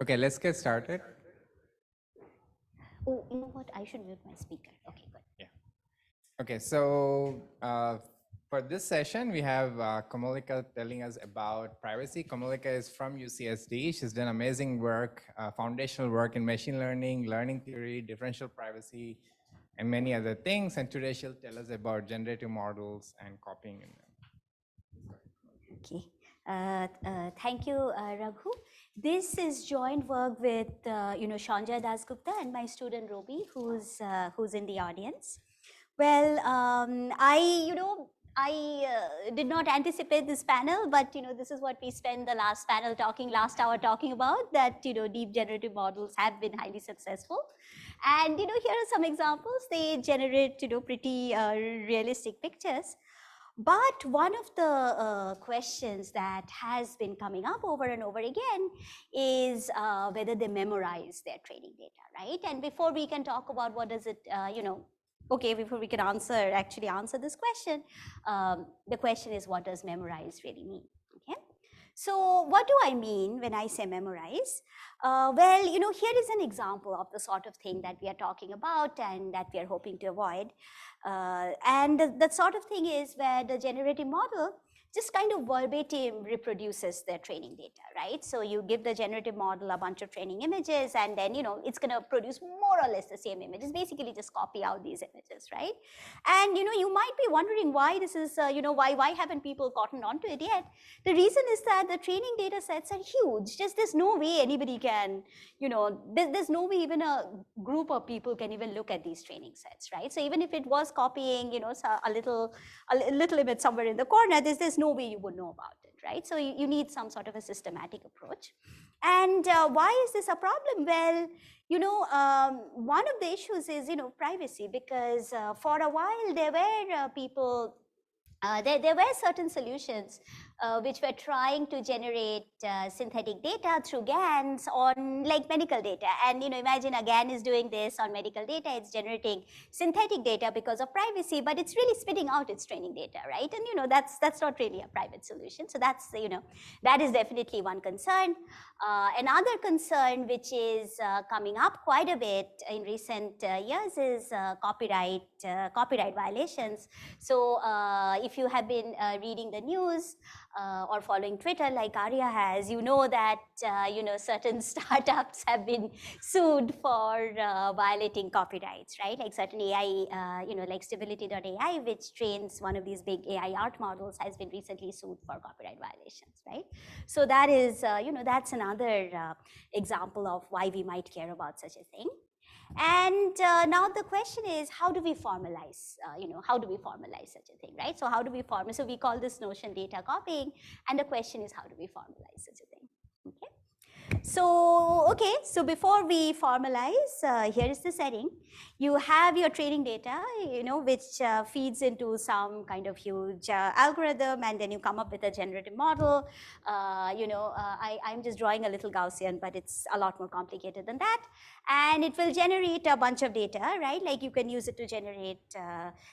Okay, let's get started. Oh, you know what? I should mute my speaker. Okay, good. Yeah. Okay, so for this session, we have Kamalika telling us about privacy. Kamalika is from UCSD. She's done amazing work, foundational work in machine learning, learning theory, differential privacy, and many other things. And today she'll tell us about generative models and copying in them. Okay. Thank you, Raghu. This is joint work with Shanja Dasgupta and my student Robi, who's in the audience. Well, I did not anticipate this panel, but this is what we spent the last hour talking about, that deep generative models have been highly successful. And here are some examples. They generate pretty realistic pictures. But one of the questions that has been coming up over and over again is whether they memorize their training data, right? And before we can talk about what does it, before we can actually answer this question, the question is, what does memorize really mean? Okay. So what do I mean when I say memorize? Well, here is an example of the sort of thing that we are talking about and that we are hoping to avoid. And that sort of thing is where the generative model just kind of verbatim reproduces their training data, right? So you give the generative model a bunch of training images, and then it's going to produce more or less the same images. Basically, just copy out these images, right? And you might be wondering why this is, why haven't people gotten onto it yet? The reason is that the training data sets are huge. Just there's no way anybody can, there's no way even a group of people can even look at these training sets, right? So even if it was copying, a little image somewhere in the corner, there's no way you would know about it, right? So you need some sort of a systematic approach. And why is this a problem? Well, one of the issues is, privacy, because for a while there were people, there were certain solutions which were trying to generate synthetic data through GANs on like medical data. And imagine a GAN is doing this on medical data. It's generating synthetic data because of privacy, but it's really spitting out its training data, right? And that's not really a private solution. So that's that is definitely one concern. Another concern which is coming up quite a bit in recent years is copyright violations. So if you have been reading the news or following Twitter like Arya has, that certain startups have been sued for violating copyrights, right? Like certain AI, like Stability.ai, which trains one of these big AI art models, has been recently sued for copyright violations, right? So that is, that's another example of why we might care about such a thing. And now the question is, how do we formalize, how do we formalize such a thing, right? So how do we formalize? So we call this notion data copying, and the question is, how do we formalize such a thing, okay? So before we formalize, here is the setting. You have your training data, which feeds into some kind of huge algorithm, and then you come up with a generative model. I'm just drawing a little Gaussian, but it's a lot more complicated than that. And it will generate a bunch of data, right? Like you can use it to generate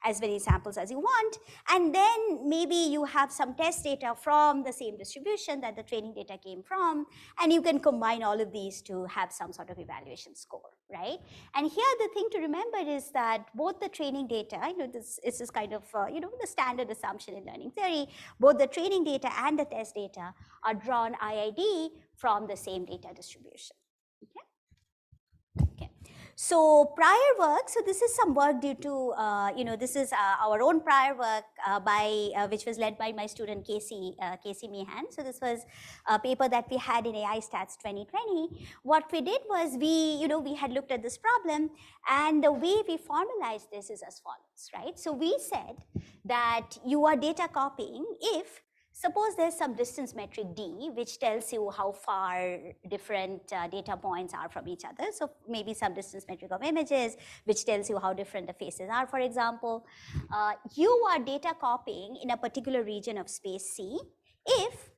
as many samples as you want. And then maybe you have some test data from the same distribution that the training data came from, and you can combine all of these to have some sort of evaluation score, right? And here the thing to remember is that both the training data, this is kind of, the standard assumption in learning theory, both the training data and the test data are drawn IID from the same data distribution. Okay. So prior work, so this is some work due to, this is our own prior work which was led by my student Casey Meehan. So this was a paper that we had in AI Stats 2020. What we did was we had looked at this problem, and the way we formalized this is as follows, right? So we said that you are data copying if, suppose there's some distance metric D, which tells you how far different data points are from each other. So maybe some distance metric of images, which tells you how different the faces are, for example. You are data copying in a particular region of space C if,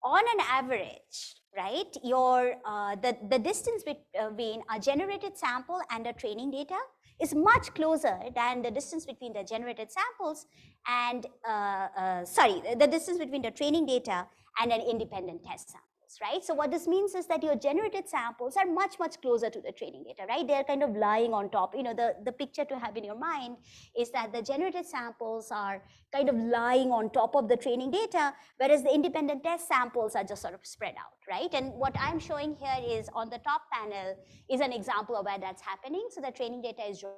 on an average, right, your the distance between a generated sample and a training data is much closer than the distance between the generated samples and, the distance between the training data and an independent test sample, right? So what this means is that your generated samples are much, much closer to the training data, right? They're kind of lying on top. The picture to have in your mind is that the generated samples are kind of lying on top of the training data, whereas the independent test samples are just sort of spread out, right? And what I'm showing here is on the top panel is an example of where that's happening. So the training data is drawn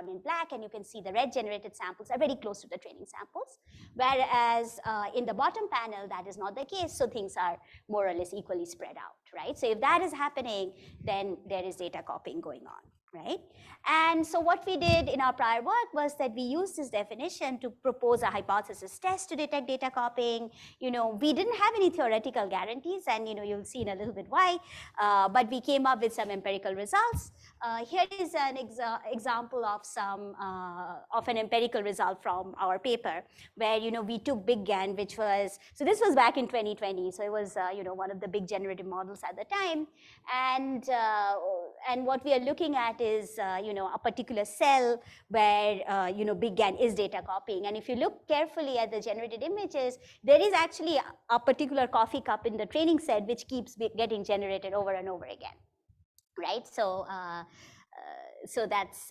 in black, and you can see the red generated samples are very close to the training samples, whereas in the bottom panel that is not the case, so things are more or less equally spread out, right? So if that is happening, then there is data copying going on, right? And so what we did in our prior work was that we used this definition to propose a hypothesis test to detect data copying. We didn't have any theoretical guarantees, and you'll see in a little bit why, but we came up with some empirical results. Here is an example of an empirical result from our paper, where we took Big GAN, which was, so this was back in 2020, so it was one of the big generative models at the time, and what we are looking at is a particular cell where Big GAN is data copying, and if you look carefully at the generated images, there is actually a particular coffee cup in the training set which keeps getting generated over and over again. Right, so that's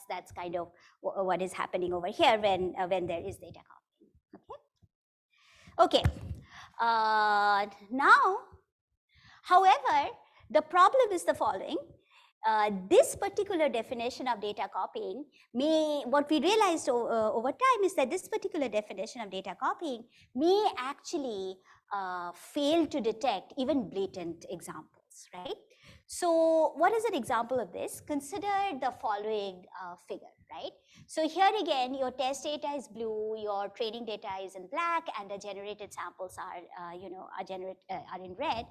that's kind of what is happening over here when there is data copying. Okay. Now, however, the problem is the following. This particular definition of data copying what we realized over time is that this particular definition of data copying may actually fail to detect even blatant examples, right? So what is an example of this? Consider the following figure, right? So here again, your test data is blue, your training data is in black, and the generated samples are in red.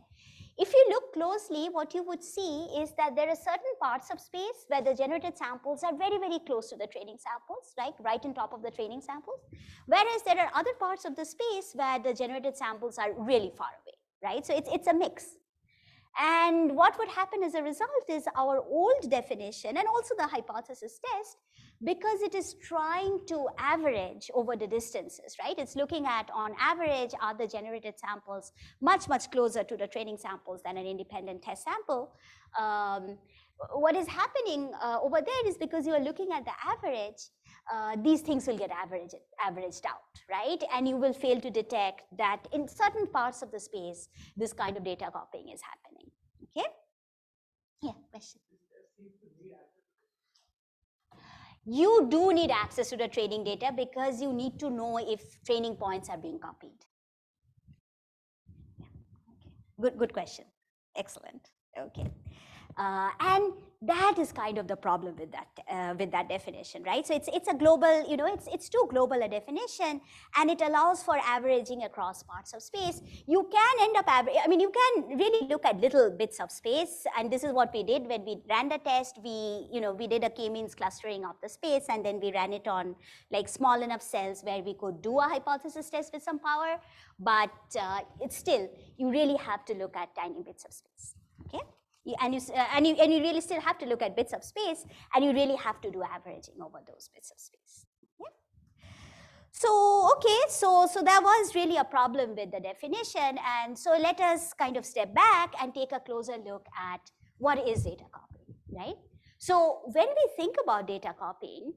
If you look closely, what you would see is that there are certain parts of space where the generated samples are very, very close to the training samples, right on top of the training samples, whereas there are other parts of the space where the generated samples are really far away, right? So it's a mix. And what would happen as a result is our old definition and also the hypothesis test, because it is trying to average over the distances, right? It's looking at, on average, are the generated samples much, much closer to the training samples than an independent test sample. What is happening over there is, because you are looking at the average, these things will get averaged out, right? And you will fail to detect that in certain parts of the space, this kind of data copying is happening, okay? Yeah, question. You do need access to the training data because you need to know if training points are being copied. Yeah. Okay. Good question. Excellent. Okay. And that is kind of the problem with that definition, right? So it's a global, it's too global a definition, and it allows for averaging across parts of space. You can end up you can really look at little bits of space, and this is what we did when we ran the test. We did a k-means clustering of the space, and then we ran it on like small enough cells where we could do a hypothesis test with some power, but it's still, you really have to look at tiny bits of space, okay? And you really still have to look at bits of space, and you really have to do averaging over those bits of space. Yeah. So okay, so that was really a problem with the definition, and so let us kind of step back and take a closer look at what is data copying, right? So when we think about data copying,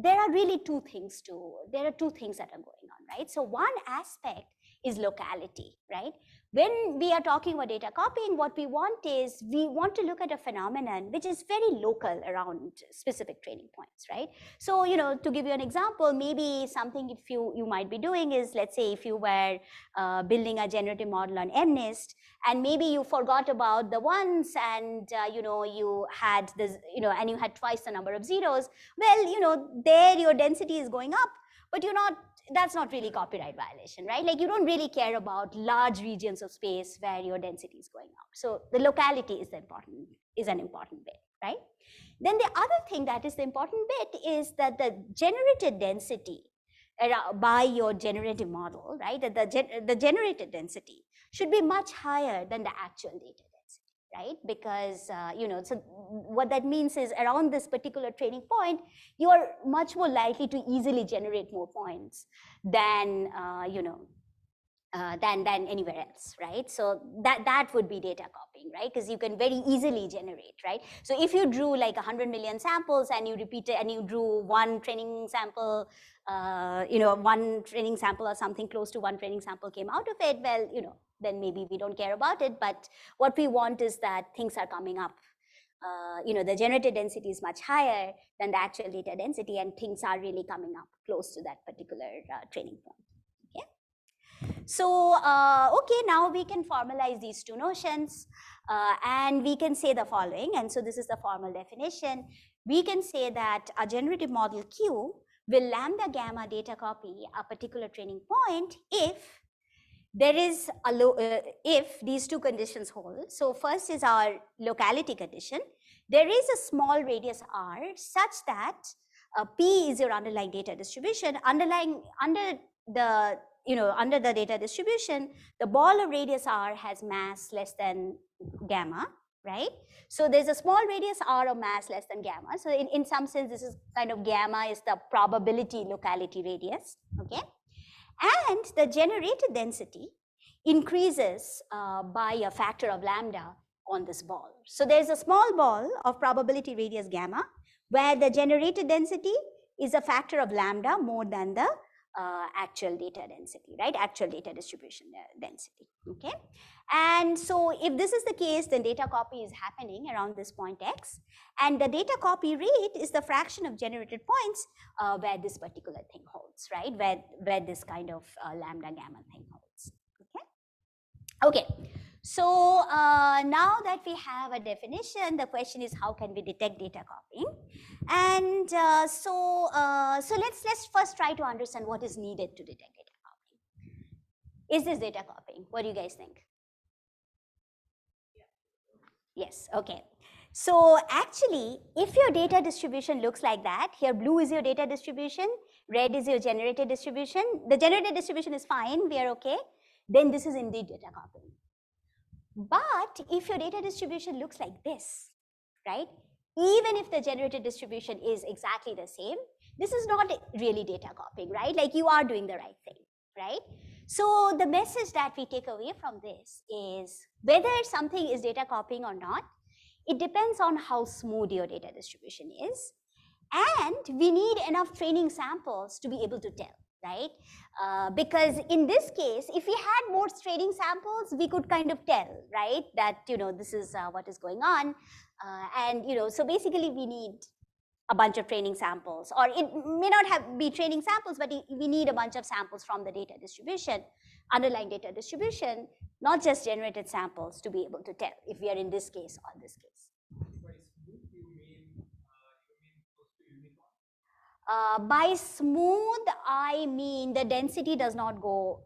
there are really two things that are going on, right? So one aspect is locality, right? When we are talking about data copying, what we want to look at a phenomenon which is very local around specific training points, right? So, to give you an example, maybe something if you might be doing is, let's say if you were building a generative model on MNIST, and maybe you forgot about the ones, and you had this, and you had twice the number of zeros. Well, there your density is going up, but that's not really copyright violation, right? Like, you don't really care about large regions of space where your density is going up. So the locality is an important bit, right? Then the other thing that is the important bit is that the generated density by your generative model, right? The generated density should be much higher than the actual data density, right? Because, so what that means is, around this particular training point, you are much more likely to easily generate more points than, than anywhere else, right? So that would be data copying, right? Because you can very easily generate, right? So if you drew like 100 million samples and you repeat it and you drew one training sample, one training sample or something close to one training sample came out of it, well, then maybe we don't care about it. But what we want is that things are coming up. The generated density is much higher than the actual data density, and things are really coming up close to that particular training point. So, okay, now we can formalize these two notions and we can say the following. And so this is the formal definition. We can say that a generative model Q will lambda gamma data copy a particular training point if there is if these two conditions hold. So first is our locality condition. There is a small radius R such that P is your underlying data distribution. Under the data distribution, the ball of radius R has mass less than gamma, right? So there's a small radius R of mass less than gamma. So in some sense, this is kind of gamma is the probability locality radius, okay? And the generated density increases by a factor of lambda on this ball. So there's a small ball of probability radius gamma where the generated density is a factor of lambda more than the actual data density, right? Actual data distribution density, okay? And so if this is the case, then data copy is happening around this point X, and the data copy rate is the fraction of generated points where this particular thing holds, right? Where this kind of lambda gamma thing holds, okay? Okay, so now that we have a definition, the question is how can we detect data copying? And so let's first try to understand what is needed to detect data copying. Is this data copying? What do you guys think? Yes, okay. So actually, if your data distribution looks like that, here blue is your data distribution, red is your generated distribution. The generated distribution is fine, we are okay. Then this is indeed data copying. But if your data distribution looks like this, right? Even if the generated distribution is exactly the same, this is not really data copying, right? Like you are doing the right thing, right? So the message that we take away from this is whether something is data copying or not, it depends on how smooth your data distribution is. And we need enough training samples to be able to tell, right? Because in this case, if we had more training samples, we could kind of tell, right? That, this is what is going on. So basically we need a bunch of training samples, or it may not be training samples, but we need a bunch of samples from the data distribution, underlying data distribution, not just generated samples to be able to tell if we are in this case or this case. By smooth, I mean the density does not go,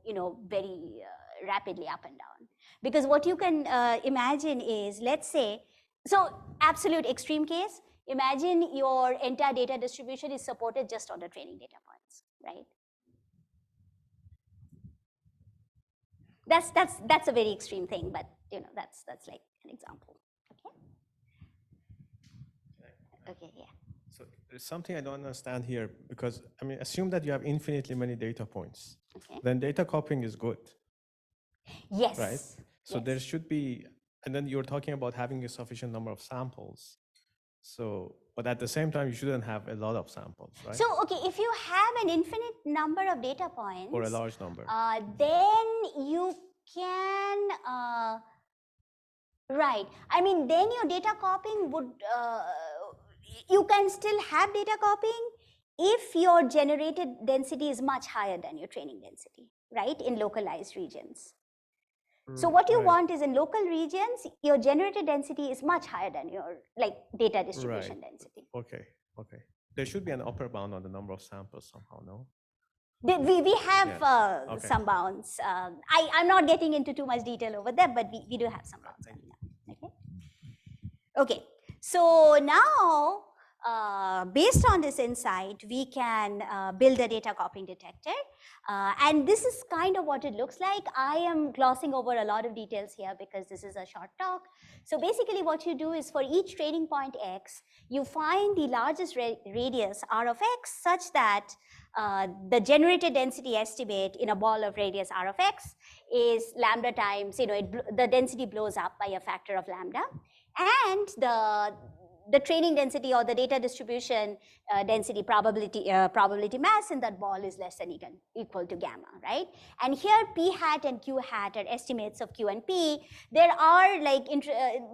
very rapidly up and down. Because what you can imagine is, let's say, so absolute extreme case, imagine your entire data distribution is supported just on the training data points, right? That's a very extreme thing, but that's like an example. Okay, yeah. So there's something I don't understand here, because I mean, assume that you have infinitely many data points. Okay. Then data copying is good. Yes. Right? So yes. there should be, and then you're talking about having a sufficient number of samples. So, but at the same time, you shouldn't have a lot of samples, right? So, okay, if you have an infinite number of data points, or a large number, then you can, right. I mean, then your data copying would, you can still have data copying if your generated density is much higher than your training density, right, in localized regions. So what you want is in local regions, your generated density is much higher than your data distribution density. Okay, okay. There should be an upper bound on the number of samples somehow, no? We have some bounds. I'm not getting into too much detail over there, but we do have some bounds. Okay. Okay. So now based on this insight, we can build a data copying detector. And this is kind of what it looks like. I am glossing over a lot of details here because this is a short talk. So basically what you do is for each training point X, you find the largest radius R of X such that the generated density estimate in a ball of radius R of X is lambda times, the density blows up by a factor of lambda. And the training density or the data distribution density probability mass in that ball is less than equal to gamma, right? And here P hat and Q hat are estimates of Q and P. There are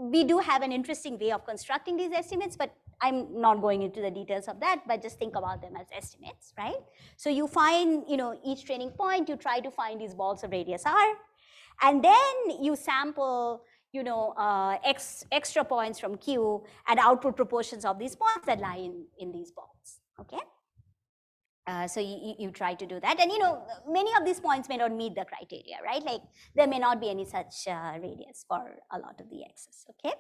we do have an interesting way of constructing these estimates, but I'm not going into the details of that, but just think about them as estimates, right? So you find, each training point, you try to find these balls of radius R, and then you sample extra points from Q and output proportions of these points that lie in these balls, okay? So you try to do that. And, many of these points may not meet the criteria, right? Like there may not be any such radius for a lot of the X's, okay?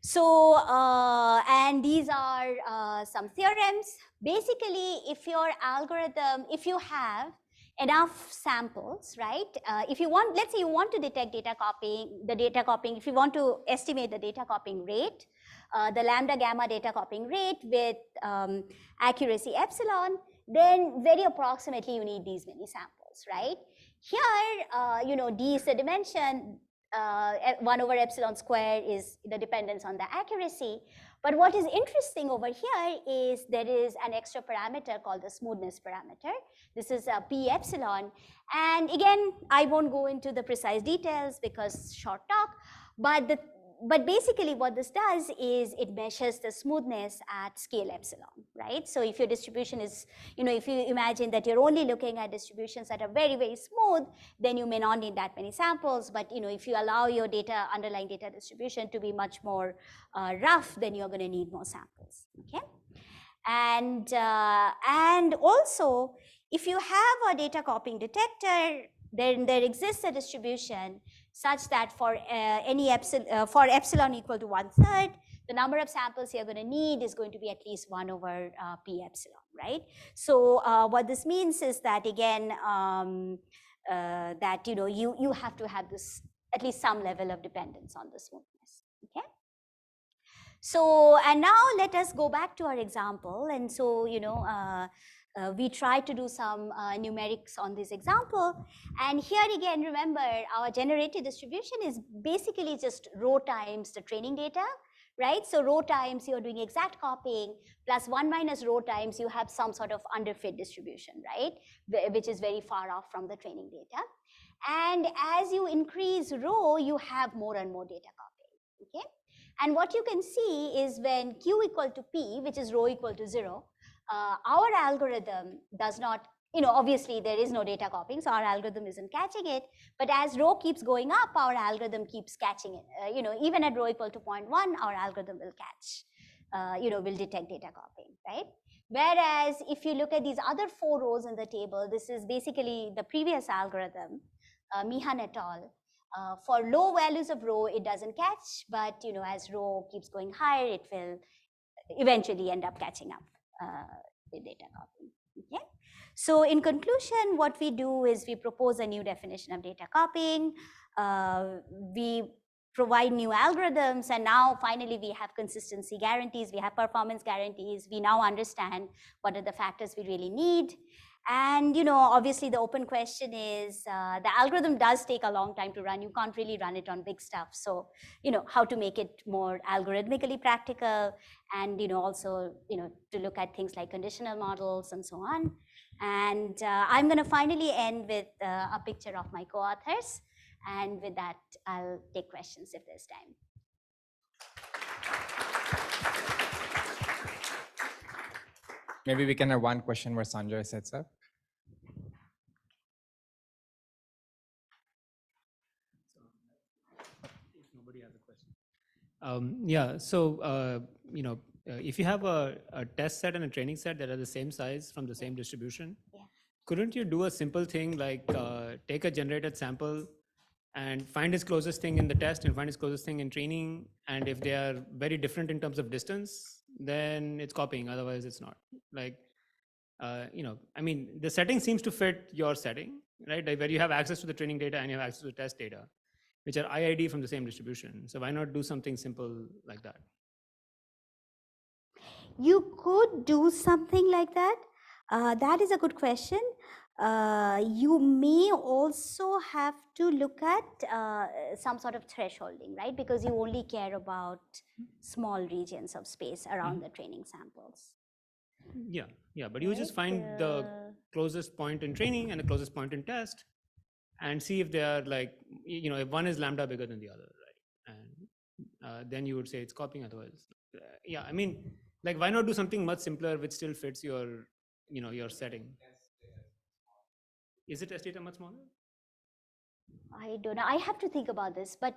So, and these are some theorems. Basically, if your algorithm, if you have enough samples, right? If you want, let's say you want to detect data copying, if you want to estimate the data copying rate, the lambda gamma data copying rate with accuracy epsilon, then very approximately you need these many samples, right? Here, D is the dimension, 1 over epsilon square is the dependence on the accuracy. But what is interesting over here is there is an extra parameter called the smoothness parameter. This is a P epsilon. And again, I won't go into the precise details because short talk, but basically what this does is it measures the smoothness at scale epsilon, right? So if your distribution is, if you imagine that you're only looking at distributions that are very, very smooth, then you may not need that many samples. But if you allow your underlying data distribution to be much more rough, then you're going to need more samples, okay? And also, if you have a data copying detector, then there exists a distribution such that for epsilon equal to 1/3, the number of samples you're going to need is going to be at least 1 over P epsilon, right? So what this means is that, again, that you have to have this at least some level of dependence on the smoothness, okay? So, and now let us go back to our example. And so, we try to do some numerics on this example. And here again, remember, our generated distribution is basically just rho times the training data, right? So rho times you're doing exact copying plus 1 minus rho times you have some sort of underfit distribution, right? Which is very far off from the training data. And as you increase rho, you have more and more data copying, okay? And what you can see is when Q equal to P, which is rho equal to 0, our algorithm does not, obviously there is no data copying, so our algorithm isn't catching it. But as rho keeps going up, our algorithm keeps catching it. Even at rho equal to 0.1, our algorithm will catch, will detect data copying, right? Whereas if you look at these other 4 rows in the table, this is basically the previous algorithm, Mihan et al. For low values of rho, it doesn't catch, but as rho keeps going higher, it will eventually end up catching up with data copying, okay? So in conclusion, what we do is we propose a new definition of data copying. We provide new algorithms, and now finally we have consistency guarantees, we have performance guarantees. We now understand what are the factors we really need. And obviously the open question is, the algorithm does take a long time to run. You can't really run it on big stuff. So, how to make it more algorithmically practical, and also, to look at things like conditional models and so on. And I'm going to finally end with a picture of my co-authors. And with that, I'll take questions if there's time. Maybe we can have one question where Sanjay sets up. If nobody has a question. Yeah, so, if you have a test set and a training set that are the same size from the same distribution, couldn't you do a simple thing like take a generated sample and find its closest thing in the test and find its closest thing in training? And if they are very different in terms of distance, then it's copying. Otherwise, it's not. Like, I mean, the setting seems to fit your setting, right? Like where you have access to the training data and you have access to the test data, which are IID from the same distribution. So why not do something simple like that? You could do something like that. That is a good question. You may also have to look at some sort of thresholding, right? Because you only care about small regions of space around the training samples. Yeah, but you just find the closest point in training and the closest point in test and see if they are like, if one is lambda bigger than the other, right? And then you would say it's copying. Otherwise, yeah, I mean, like why not do something much simpler which still fits your, your setting? Is the test data much smaller? I don't know. I have to think about this, but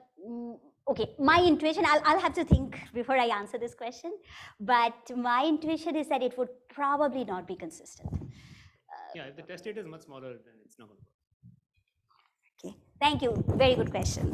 okay, my intuition, I'll have to think before I answer this question, but my intuition is that it would probably not be consistent. Yeah, if the test data is much smaller, then it's not going to work. Okay, thank you. Very good question.